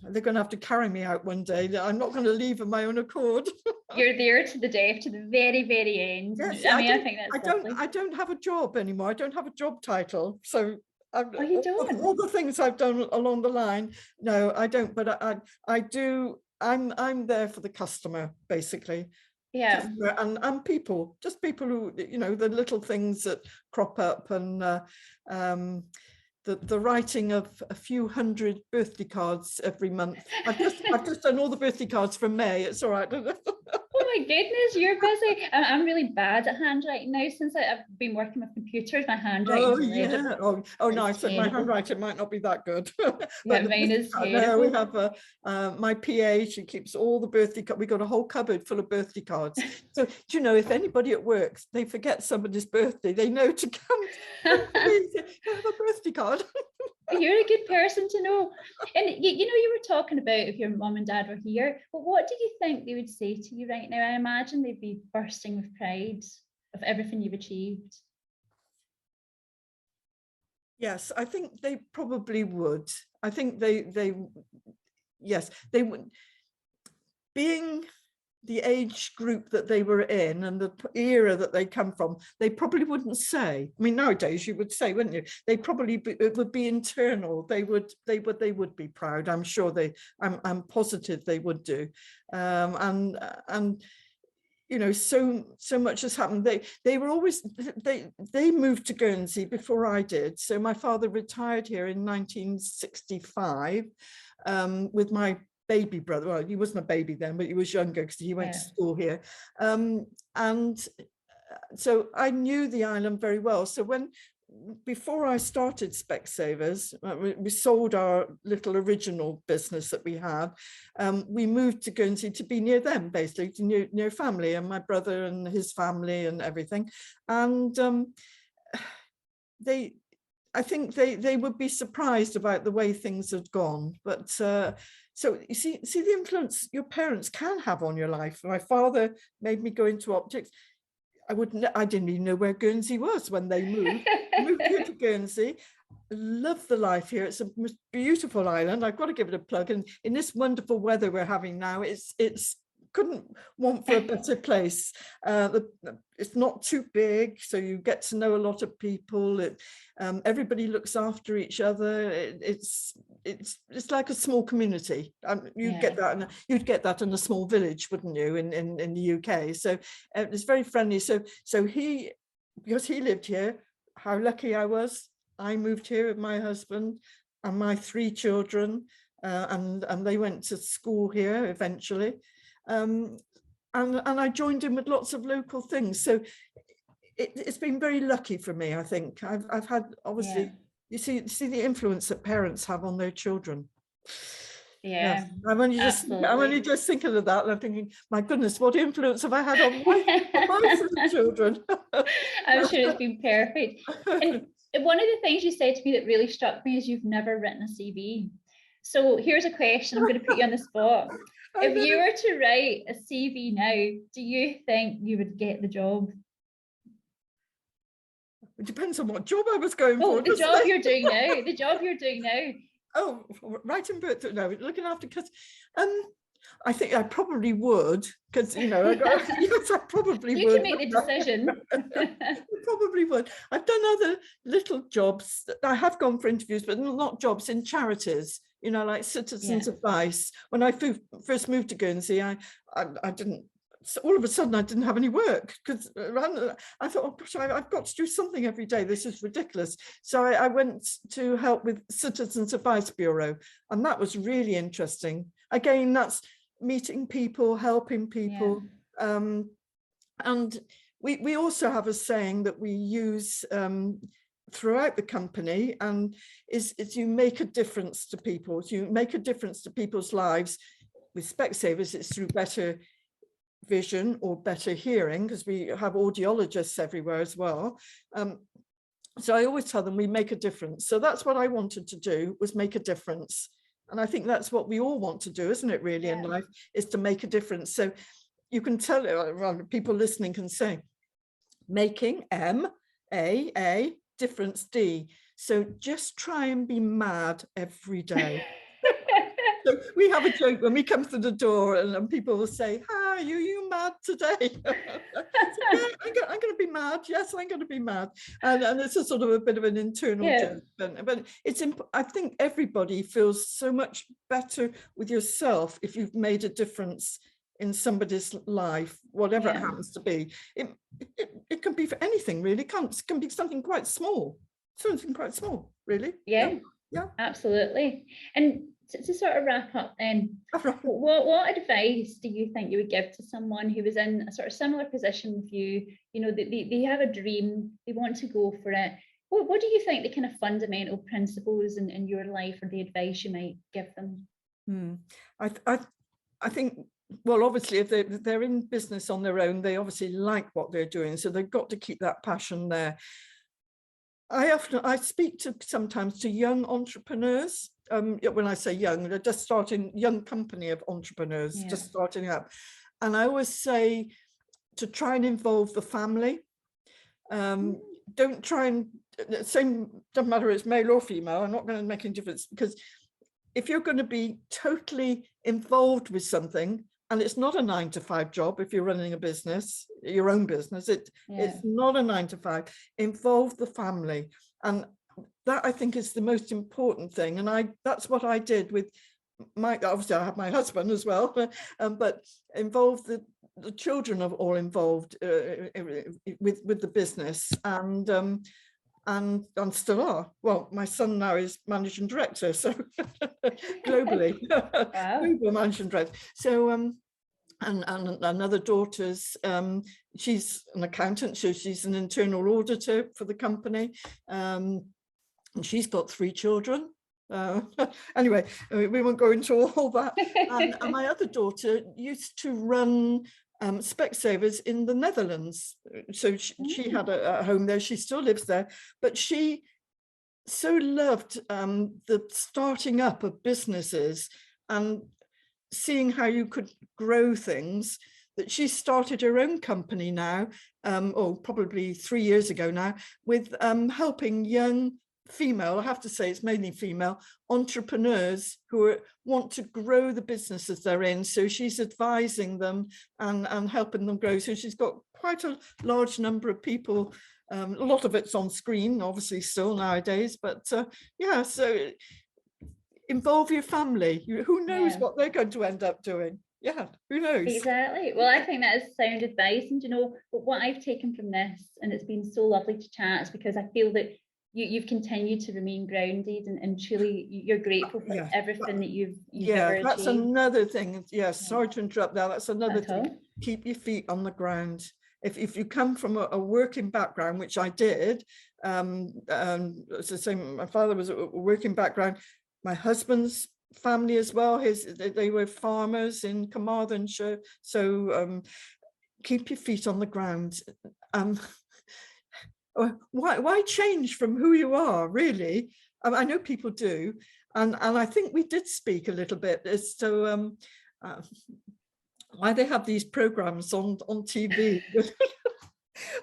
they're going to have to carry me out one day. I'm not going to leave of my own accord. You're there to the death, to the very, very end. Yes, I think that's lovely. I don't have a job anymore. I don't have a job title. So you don't? All the things I've done along the line, no, I don't. But I do. I'm there for the customer, basically. Yeah. And people, just people who, you know, the little things that crop up, and the writing of a few hundred birthday cards every month. I've just done all the birthday cards for May. It's all right. Oh my goodness, you're busy. I'm really bad at handwriting now. Since I've been working with computers, my handwriting. No, I said my handwriting might not be that good. But mine is terrible. No, we have my PA. She keeps all the birthday cards. We got a whole cupboard full of birthday cards. So do you know, if anybody at work they forget somebody's birthday, they know to come to me, have a birthday card. You're a good person to know. And you know, you were talking about if your mum and dad were here, but what do you think they would say to you right now? I imagine they'd be bursting with pride of everything you've achieved. Yes, I think they probably would. I think they yes, they would. being the age group that they were in and the era that they come from, they probably wouldn't say. I mean, nowadays you would say, wouldn't you? They probably it would be internal. They would be proud. I'm sure I'm positive they would do. And you know, so much has happened. They were always they moved to Guernsey before I did. So my father retired here in 1965 with my baby brother. Well, he wasn't a baby then, but he was younger because he went to school here. And so I knew the island very well. So before I started Specsavers, we sold our little original business that we had. We moved to Guernsey to be near them, basically, to near family and my brother and his family and everything. And I think they would be surprised about the way things had gone. But so you see the influence your parents can have on your life. My father made me go into optics. I didn't even know where Guernsey was when they moved. Moved here to Guernsey. Love the life here. It's a beautiful island. I've got to give it a plug. And in this wonderful weather we're having now, it's couldn't want for a better place. It's not too big, so you get to know a lot of people. Everybody looks after each other. It's like a small community. You'd get that in a small village, wouldn't you, in the UK? So it's very friendly. So because he lived here, how lucky I was. I moved here with my husband and my 3 children, and they went to school here eventually. And I joined in with lots of local things. So it's been very lucky for me, I think. I've had, obviously, you see the influence that parents have on their children. Yeah, I'm only just thinking of that, and I'm thinking, my goodness, what influence have I had on my children? I'm sure it's been perfect. And one of the things you said to me that really struck me is you've never written a CV. So here's a question. I'm going to put you on the spot. If you were to write a CV now, do you think you would get the job? It depends on what job I was going for. The job you're doing now. The job you're doing now. Oh, writing books. No, looking after kids. I think I probably would, because yes, I probably would. You can make the decision. I probably would. I've done other little jobs. I have gone for interviews, but not jobs in charities. Like Citizens Advice. When I first moved to Guernsey, I didn't. So all of a sudden, I didn't have any work because I thought, oh gosh, I've got to do something every day. This is ridiculous. So I went to help with Citizens Advice Bureau, and that was really interesting. Again, that's meeting people, helping people, and we also have a saying that we use throughout the company, and is you make a difference to people. You make a difference to people's lives. With Specsavers, it's through better vision or better hearing, because we have audiologists everywhere as well. So I always tell them we make a difference. So that's what I wanted to do, was make a difference. And I think that's what we all want to do, isn't it, really, in life, is to make a difference. So you can tell, people listening can say, making, M-A-A, difference, D. So just try and be mad every day. So we have a joke when we come through the door, and people will say, "Hi, are you mad today?" So, I'm going to be mad. Yes, I'm going to be mad. And it's a sort of a bit of an internal joke. But I think everybody feels so much better with yourself if you've made a difference in somebody's life, whatever it happens to be. It can be for anything, really. It can be something quite small. Something quite small, really. Yeah, absolutely. And to sort of wrap up then, what advice do you think you would give to someone who was in a sort of similar position with you? They have a dream, they want to go for it. What do you think the kind of fundamental principles in your life, or the advice you might give them? I think, well, obviously, if they're in business on their own, they obviously like what they're doing, so they've got to keep that passion there. I speak sometimes to young entrepreneurs. When I say young, they're just starting, young company of entrepreneurs, just starting up. And I always say to try and involve the family. Don't try and, doesn't matter if it's male or female, I'm not going to make any difference, because if you're going to be totally involved with something, and it's not a 9-to-5 job. If you're running a business, your own business, it's not a 9-to-5. Involve the family, and that I think is the most important thing. And that's what I did with obviously I have my husband as well, but involve the children are all involved with the business, and still are. Well, my son now is managing director, so globally, global managing director. So and another daughter's she's an accountant, so she's an internal auditor for the company, and she's got 3 children. Anyway, we won't go into all that. And my other daughter used to run Specsavers in the Netherlands, so she had a home there. She still lives there, but she so loved the starting up of businesses and seeing how you could grow things, that she started her own company now, probably 3 years ago now, with helping young female, I have to say it's mainly female, entrepreneurs who want to grow the businesses they're in. So she's advising them and helping them grow. So she's got quite a large number of people. A lot of it's on screen, obviously, still nowadays. But yeah, so involve your family. Who knows what they're going to end up doing? Yeah, who knows? Exactly. Well, I think that is sound advice. And, you know, what I've taken from this, and it's been so lovely to chat, is because I feel that you've continued to remain grounded and truly you're grateful for everything that you've ever that's achieved. Another thing. Sorry to interrupt there. That's another thing. Keep your feet on the ground. If you come from a working background, which I did, it's the same. My father was a working background. My husband's family as well. They were farmers in Carmarthenshire. So keep your feet on the ground. Why change from who you are, really? I know people do, and I think we did speak a little bit as to why they have these programs on TV.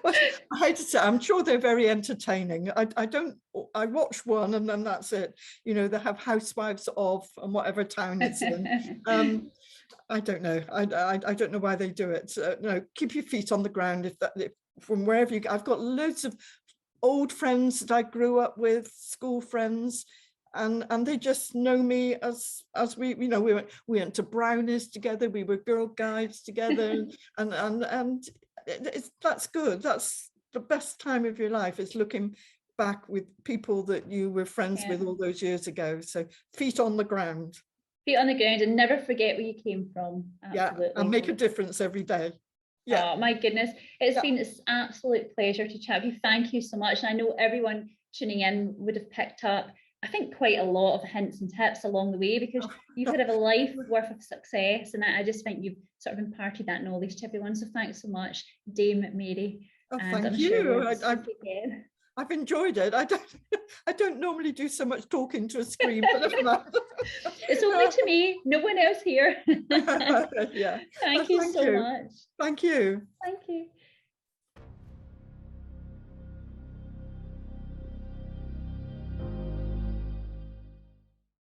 Well, I hate to say, I'm sure they're very entertaining. I watch one and then that's it. You know, they have housewives of and whatever town it's in. I don't know. I don't know why they do it. No, keep your feet on the ground. If from wherever you go. I've got loads of old friends that I grew up with, school friends, and they just know me as we, you know, we went to brownies together, we were Girl Guides together, and that's good. That's the best time of your life, is looking back with people that you were friends with all those years ago. So feet on the ground. Feet on the ground, and never forget where you came from. Absolutely. Yeah, and make a difference every day. Yeah. Oh my goodness, it's been an absolute pleasure to chat with you. Thank you so much. And I know everyone tuning in would have picked up, I think, quite a lot of hints and tips along the way, because you've had a life worth of success, and I just think you've sort of imparted that knowledge to everyone. So thanks so much, Dame Mary. Thank you. I've enjoyed it. I don't normally do so much talking to a screen, but never mind. It's only to me, no one else here. Yeah. Thank you so much. Thank you. Thank you.